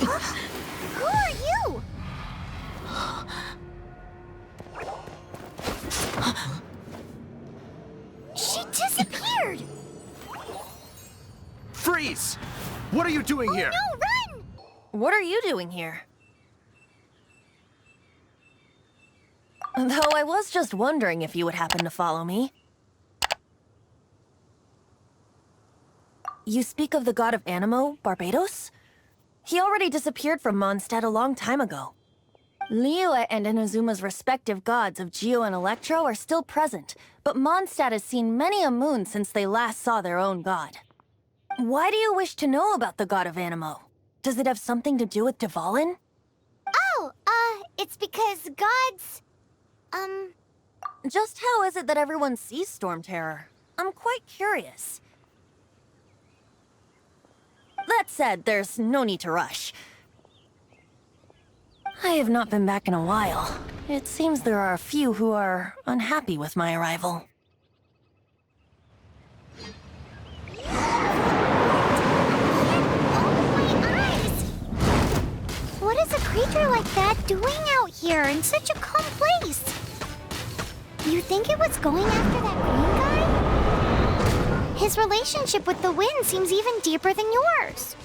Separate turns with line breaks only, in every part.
Who are you? She disappeared!
Freeze! What are you doing here?
No, run!
What are you doing here? Though I was just wondering if you would happen to follow me. You speak of the god of Animo, Barbados? He already disappeared from Mondstadt a long time ago. Lyre and Inazuma's respective gods of Geo and Electro are still present, but Mondstadt has seen many a moon since they last saw their own god. Why do you wish to know about the god of Animo? Does it have something to do with Dvalin?
Oh, it's because gods...
Just how is it that everyone sees Storm Terror? I'm quite curious. That said, there's no need to rush. I have not been back in a while. It seems there are a few who are unhappy with my arrival.
What is a creature like that doing out here in such a calm place? You think it was going after that green guy? His relationship with the wind seems even deeper than yours.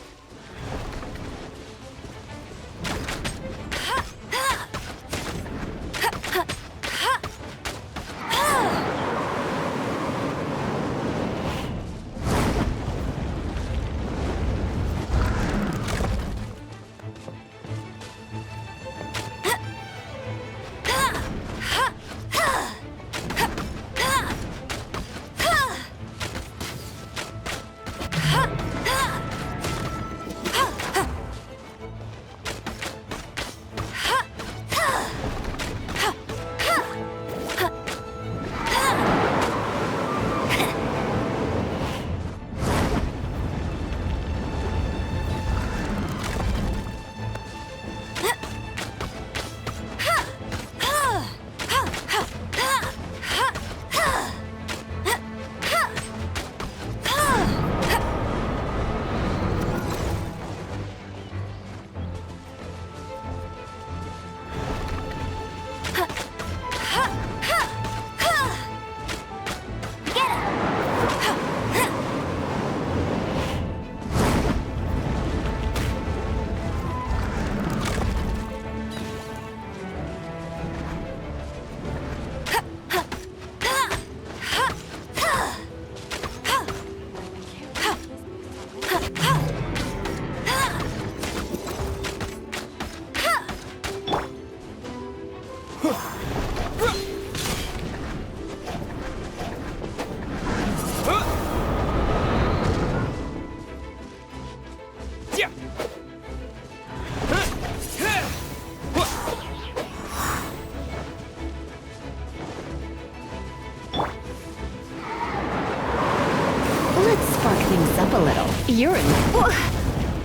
Up a little. Urine.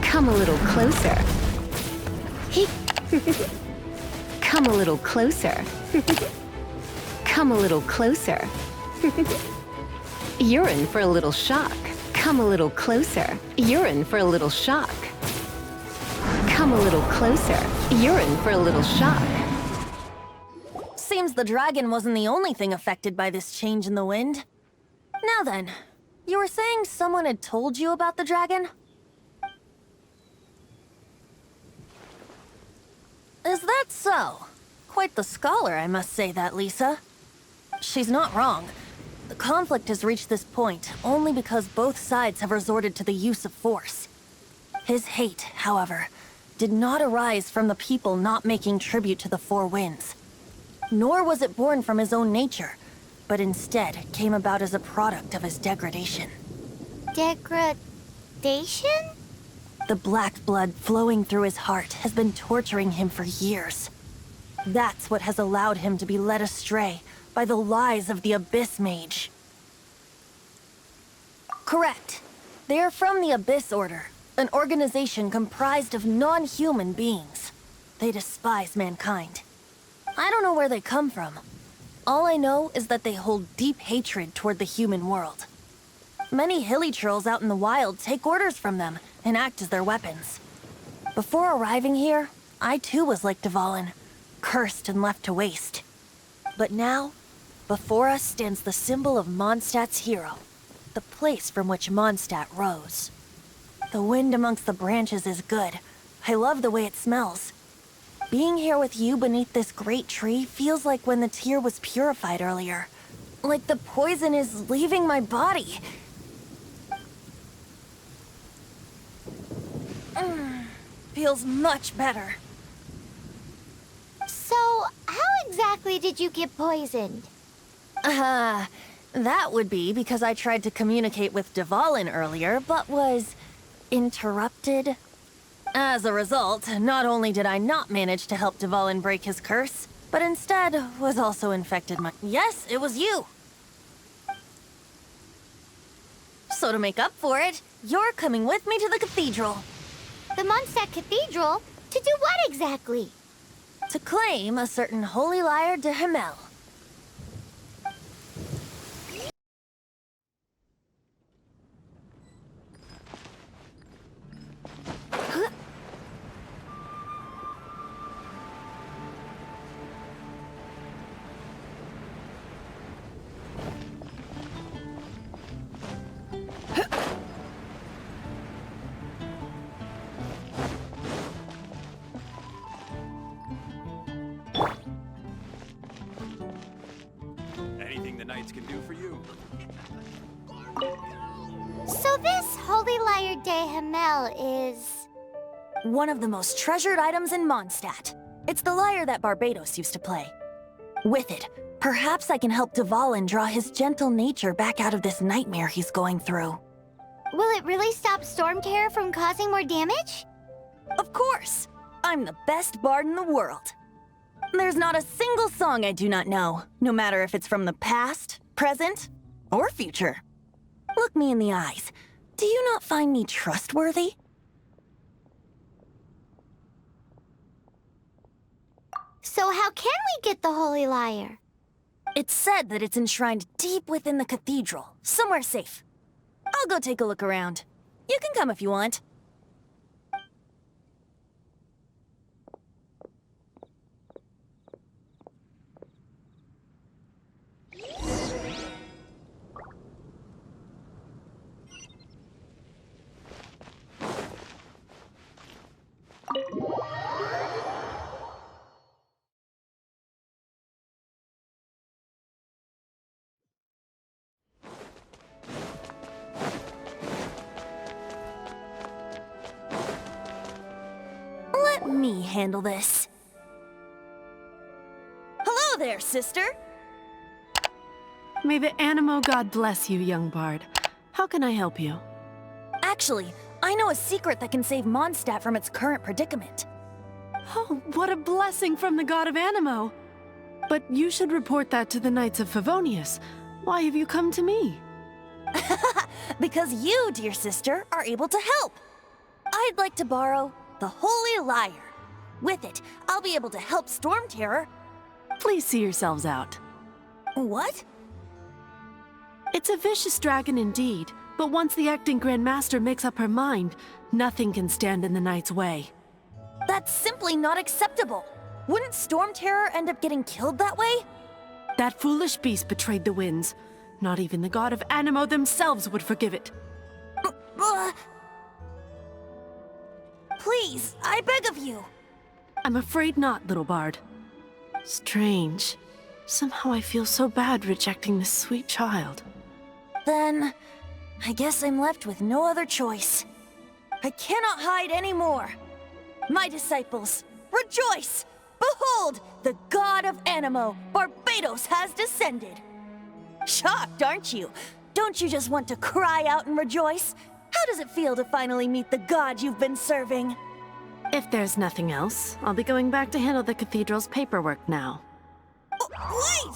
Come a little closer. Come a little closer. Come a little closer. You're in for a little shock. Come a little closer. You're in for a little shock. Come a little closer. You're in for a little shock.
Seems the dragon wasn't the only thing affected by this change in the wind. Now then, you were saying someone had told you about the dragon? Is that so? Quite the scholar, I must say that, Lisa. She's not wrong. The conflict has reached this point only because both sides have resorted to the use of force. His hate, however, did not arise from the people not making tribute to the Four Winds. Nor was it born from his own nature, but instead came about as a product of his degradation.
Degradation?
The black blood flowing through his heart has been torturing him for years. That's what has allowed him to be led astray by the lies of the Abyss Mage. Correct. They are from the Abyss Order, an organization comprised of non-human beings. They despise mankind. I don't know where they come from. All I know is that they hold deep hatred toward the human world. Many hilly trolls out in the wild take orders from them and act as their weapons. Before arriving here, I too was like Dvalin, cursed and left to waste. But now, before us stands the symbol of Mondstadt's hero, the place from which Mondstadt rose. The wind amongst the branches is good. I love the way it smells. Being here with you beneath this great tree feels like when the tear was purified earlier. Like the poison is leaving my body. Feels much better.
So, how exactly did you get poisoned?
That would be because I tried to communicate with Dvalin earlier, but was interrupted. As a result, not only did I not manage to help Dvalin break his curse, but instead was also infected Yes, it was you! So to make up for it, you're coming with me to the cathedral.
The Mondstadt Cathedral? To do what exactly?
To claim a certain holy Lyre de Himmel.
Anything the knights can do for you.
So this Holy Lyre de Himmel is...
One of the most treasured items in Mondstadt. It's the lyre that Barbados used to play. With it, perhaps I can help Dvalin draw his gentle nature back out of this nightmare he's going through.
Will it really stop Storm Terror from causing more damage?
Of course! I'm the best bard in the world. There's not a single song I do not know, no matter if it's from the past, present, or future. Look me in the eyes. Do you not find me trustworthy?
So how can we get the Holy Lyre?
It's said that it's enshrined deep within the cathedral, somewhere safe. I'll go take a look around. You can come if you want. Let me handle this. Hello there, sister!
May the Animo God bless you, young bard. How can I help you?
Actually, I know a secret that can save Mondstadt from its current predicament.
Oh, what a blessing from the god of Animo! But you should report that to the Knights of Favonius. Why have you come to me?
Because you, dear sister, are able to help. I'd like to borrow the Holy Lyre. With it, I'll be able to help Storm Terror.
Please see yourselves out.
What?
It's a vicious dragon indeed, but once the acting Grand Master makes up her mind, nothing can stand in the Knight's way.
That's simply not acceptable. Wouldn't Storm Terror end up getting killed that way?
That foolish beast betrayed the winds. Not even the god of Animo themselves would forgive it.
Please, I beg of you.
I'm afraid not, little bard. Strange. Somehow I feel so bad rejecting this sweet child.
Then, I guess I'm left with no other choice. I cannot hide anymore. My disciples, rejoice! Behold, the god of Animo, Barbados, has descended. Shocked, aren't you? Don't you just want to cry out and rejoice? How does it feel to finally meet the god you've been serving?
If there's nothing else, I'll be going back to handle the cathedral's paperwork now.
Wait!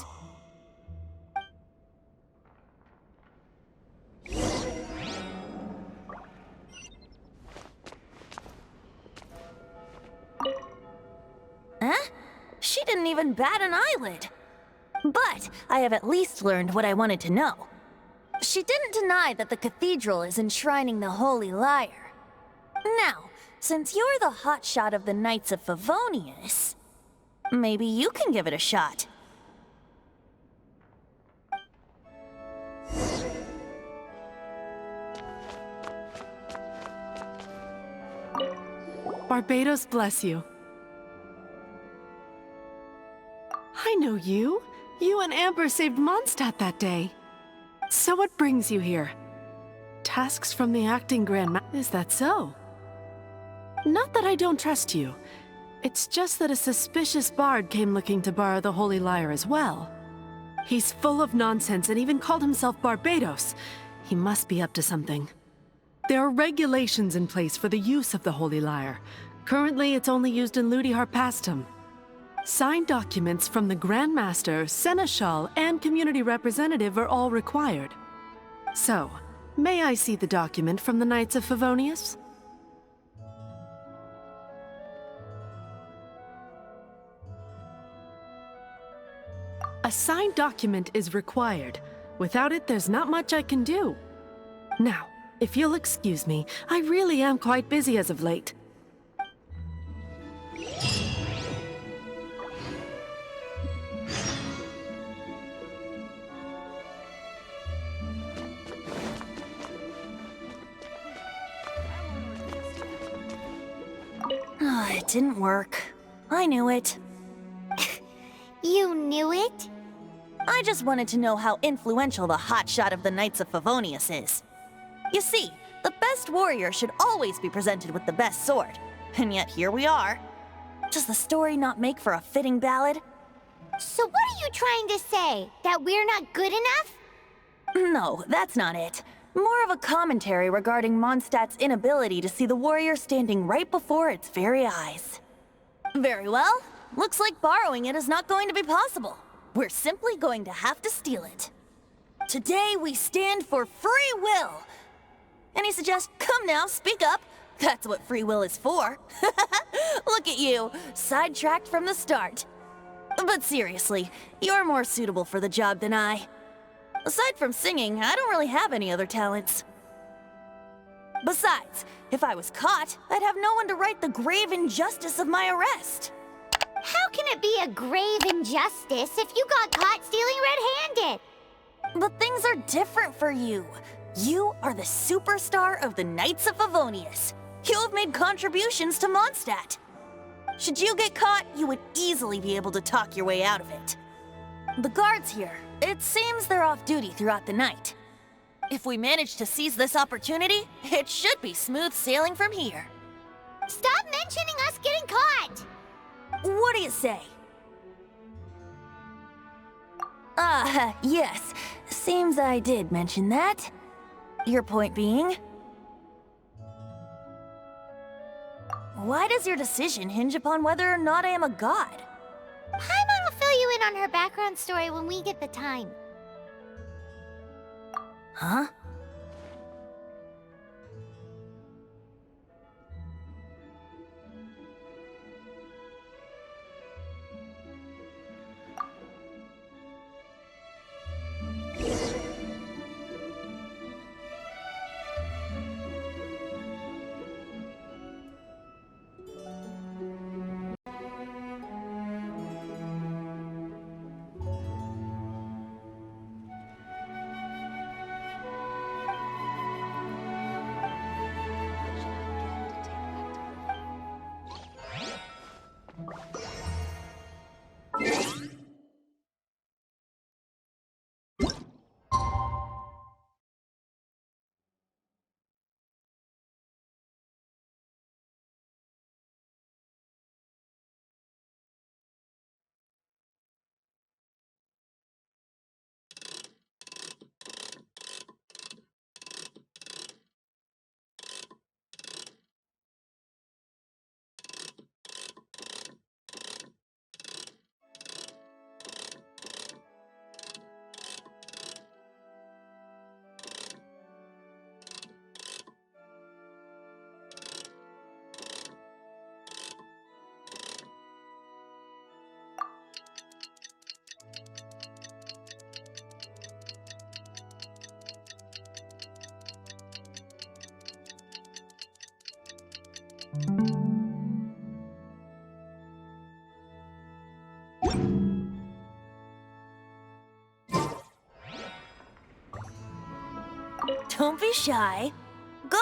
Huh? She didn't even bat an eyelid. But I have at least learned what I wanted to know. She didn't deny that the cathedral is enshrining the Holy Lyre. Now, since you're the hotshot of the Knights of Favonius, maybe you can give it a shot.
Barbados bless you. I know you. You and Amber saved Mondstadt that day. So what brings you here? Tasks from the acting grandma. Is that so? Not that I don't trust you. It's just that a suspicious bard came looking to borrow the Holy Lyre as well. He's full of nonsense and even called himself Barbados. He must be up to something. There are regulations in place for the use of the Holy Lyre. Currently, it's only used in Ludi Harpastum. Signed documents from the Grand Master, Seneschal, and Community Representative are all required. So, may I see the document from the Knights of Favonius? A signed document is required. Without it, there's not much I can do. Now, if you'll excuse me, I really am quite busy as of late.
It didn't work. I knew it.
You knew it?
I just wanted to know how influential the hotshot of the Knights of Favonius is. You see, the best warrior should always be presented with the best sword. And yet here we are. Does the story not make for a fitting ballad?
So what are you trying to say? That we're not good enough?
No, that's not it. More of a commentary regarding Mondstadt's inability to see the warrior standing right before its very eyes. Very well. Looks like borrowing it is not going to be possible. We're simply going to have to steal it. Today we stand for free will. Any suggestions? Come now, speak up. That's what free will is for. Look at you, sidetracked from the start. But seriously, you're more suitable for the job than I. Aside from singing, I don't really have any other talents. Besides, if I was caught, I'd have no one to right the grave injustice of my arrest.
How can it be a grave injustice if you got caught stealing red-handed?
But things are different for you. You are the superstar of the Knights of Favonius. You have made contributions to Mondstadt. Should you get caught, you would easily be able to talk your way out of it. The guards here, it seems they're off duty throughout the night. If we manage to seize this opportunity, it should be smooth sailing from here.
Stop mentioning us getting caught!
What do you say? Yes. Seems I did mention that. Your point being? Why does your decision hinge upon whether or not I am a god?
Paimon will fill you in on her background story when we get the time.
Huh? Don't be shy. Go!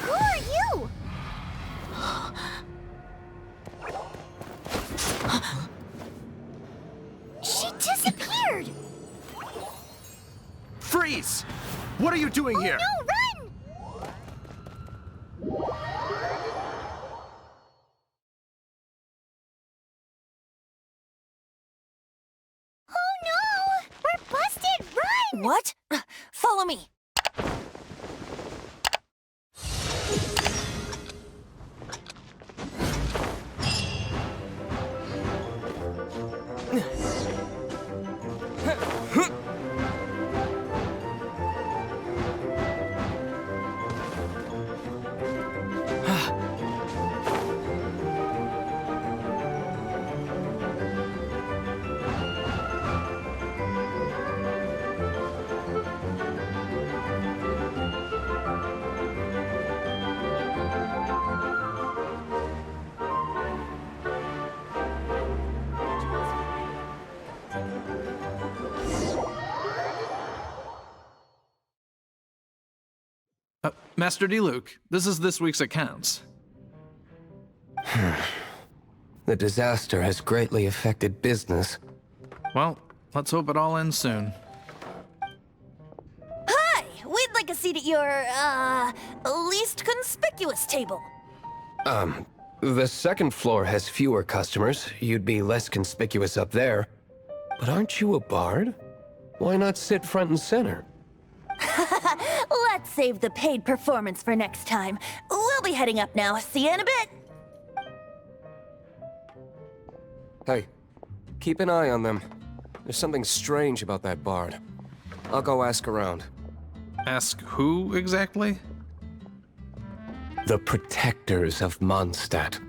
Who are you? She disappeared!
Freeze! What are you doing here?
No, run! Oh no! We're busted! Run!
What? Follow me.
Master D-Luke, this is this week's accounts.
The disaster has greatly affected business.
Well, let's hope it all ends soon.
Hi! We'd like a seat at your, least conspicuous table.
The second floor has fewer customers. You'd be less conspicuous up there. But aren't you a bard? Why not sit front and center?
Let's save the paid performance for next time. We'll be heading up now. See you in a bit.
Hey, keep an eye on them. There's something strange about that bard. I'll go ask around.
Ask who exactly?
The protectors of Mondstadt.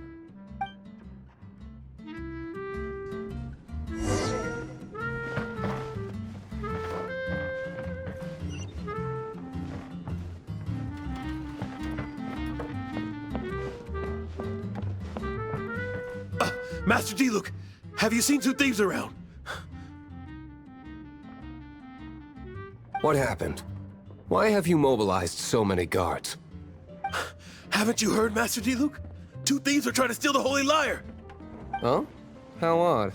Master D-Luke, have you seen two thieves around?
What happened? Why have you mobilized so many guards?
Haven't you heard, Master D-Luke? Two thieves are trying to steal the Holy Lyre!
Huh? How odd.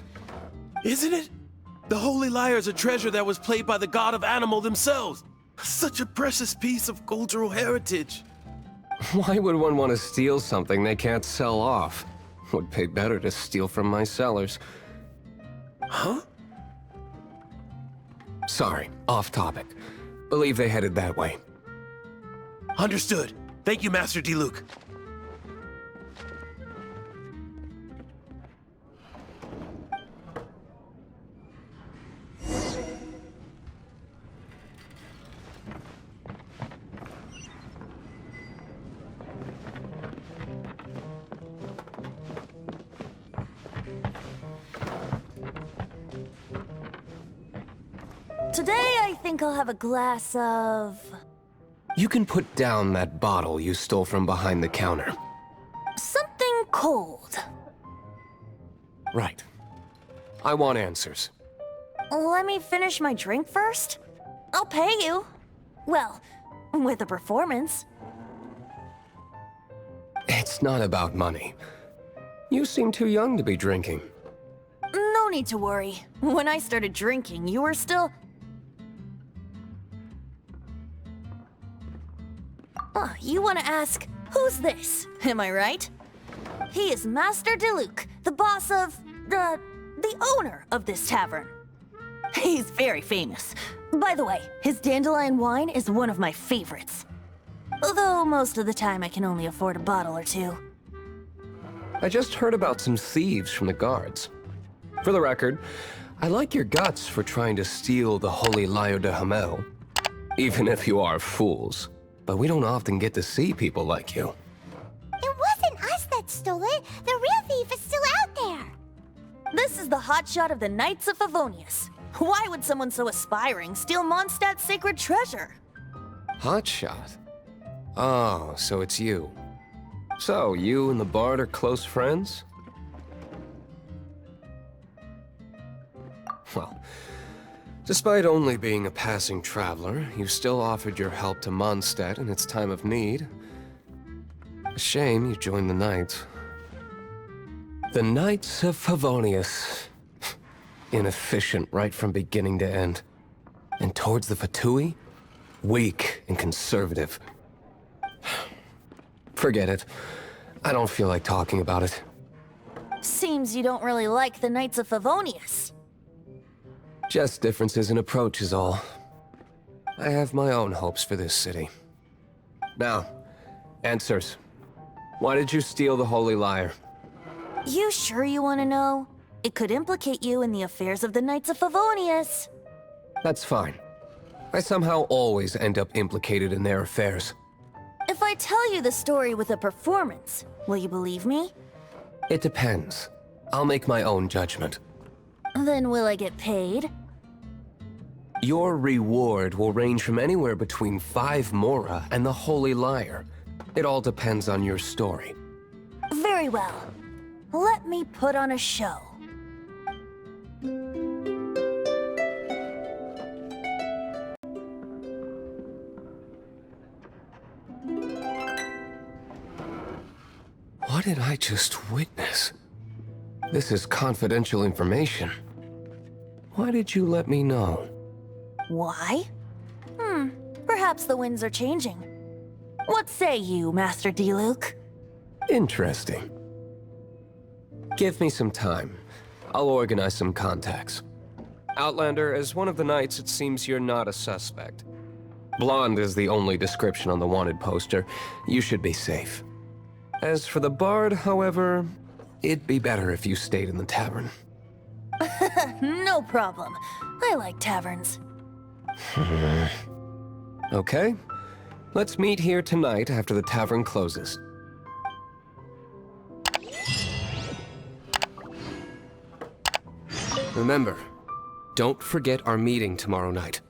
Isn't it? The Holy Lyre is a treasure that was played by the god of animal themselves. Such a precious piece of cultural heritage.
Why would one want to steal something they can't sell off? Would pay better to steal from my sellers.
Huh?
Sorry, off topic. Believe they headed that way.
Understood. Thank you, Master D-Luke.
Today, I think I'll have a glass of...
You can put down that bottle you stole from behind the counter.
Something cold.
Right. I want answers.
Let me finish my drink first. I'll pay you. Well, with a performance.
It's not about money. You seem too young to be drinking.
No need to worry. When I started drinking, you were still... You want to ask, who's this? Am I right? He is Master Diluc, the boss of... the owner of this tavern. He's very famous. By the way, his dandelion wine is one of my favorites. Although most of the time I can only afford a bottle or two.
I just heard about some thieves from the guards. For the record, I like your guts for trying to steal the holy Lyre de Hamel. Even if you are fools. But we don't often get to see people like you.
It wasn't us that stole it. The real thief is still out there.
This is the hotshot of the Knights of Favonius. Why would someone so aspiring steal Mondstadt's sacred treasure?
Hotshot? Oh, so it's you. So, you and the Bard are close friends? Well, despite only being a passing traveler, you still offered your help to Mondstadt in its time of need. A shame you joined the Knights. The Knights of Favonius. Inefficient right from beginning to end. And towards the Fatui, weak and conservative. Forget it. I don't feel like talking about it.
Seems you don't really like the Knights of Favonius.
Just differences in approach is all. I have my own hopes for this city. Now, answers. Why did you steal the Holy Lyre?
You sure you want to know? It could implicate you in the affairs of the Knights of Favonius.
That's fine. I somehow always end up implicated in their affairs.
If I tell you the story with a performance, will you believe me?
It depends. I'll make my own judgment.
Then will I get paid?
Your reward will range from anywhere between 5 Mora and the Holy Lyre. It all depends on your story.
Very well. Let me put on a show.
What did I just witness? This is confidential information. Why did you let me know?
Why? Perhaps the winds are changing. What say you, Master Diluc?
Interesting. Give me some time. I'll organize some contacts. Outlander, as one of the knights, it seems you're not a suspect. Blonde is the only description on the wanted poster. You should be safe. As for the Bard, however, it'd be better if you stayed in the tavern.
No problem. I like taverns.
Okay. Let's meet here tonight after the tavern closes. Remember, don't forget our meeting tomorrow night.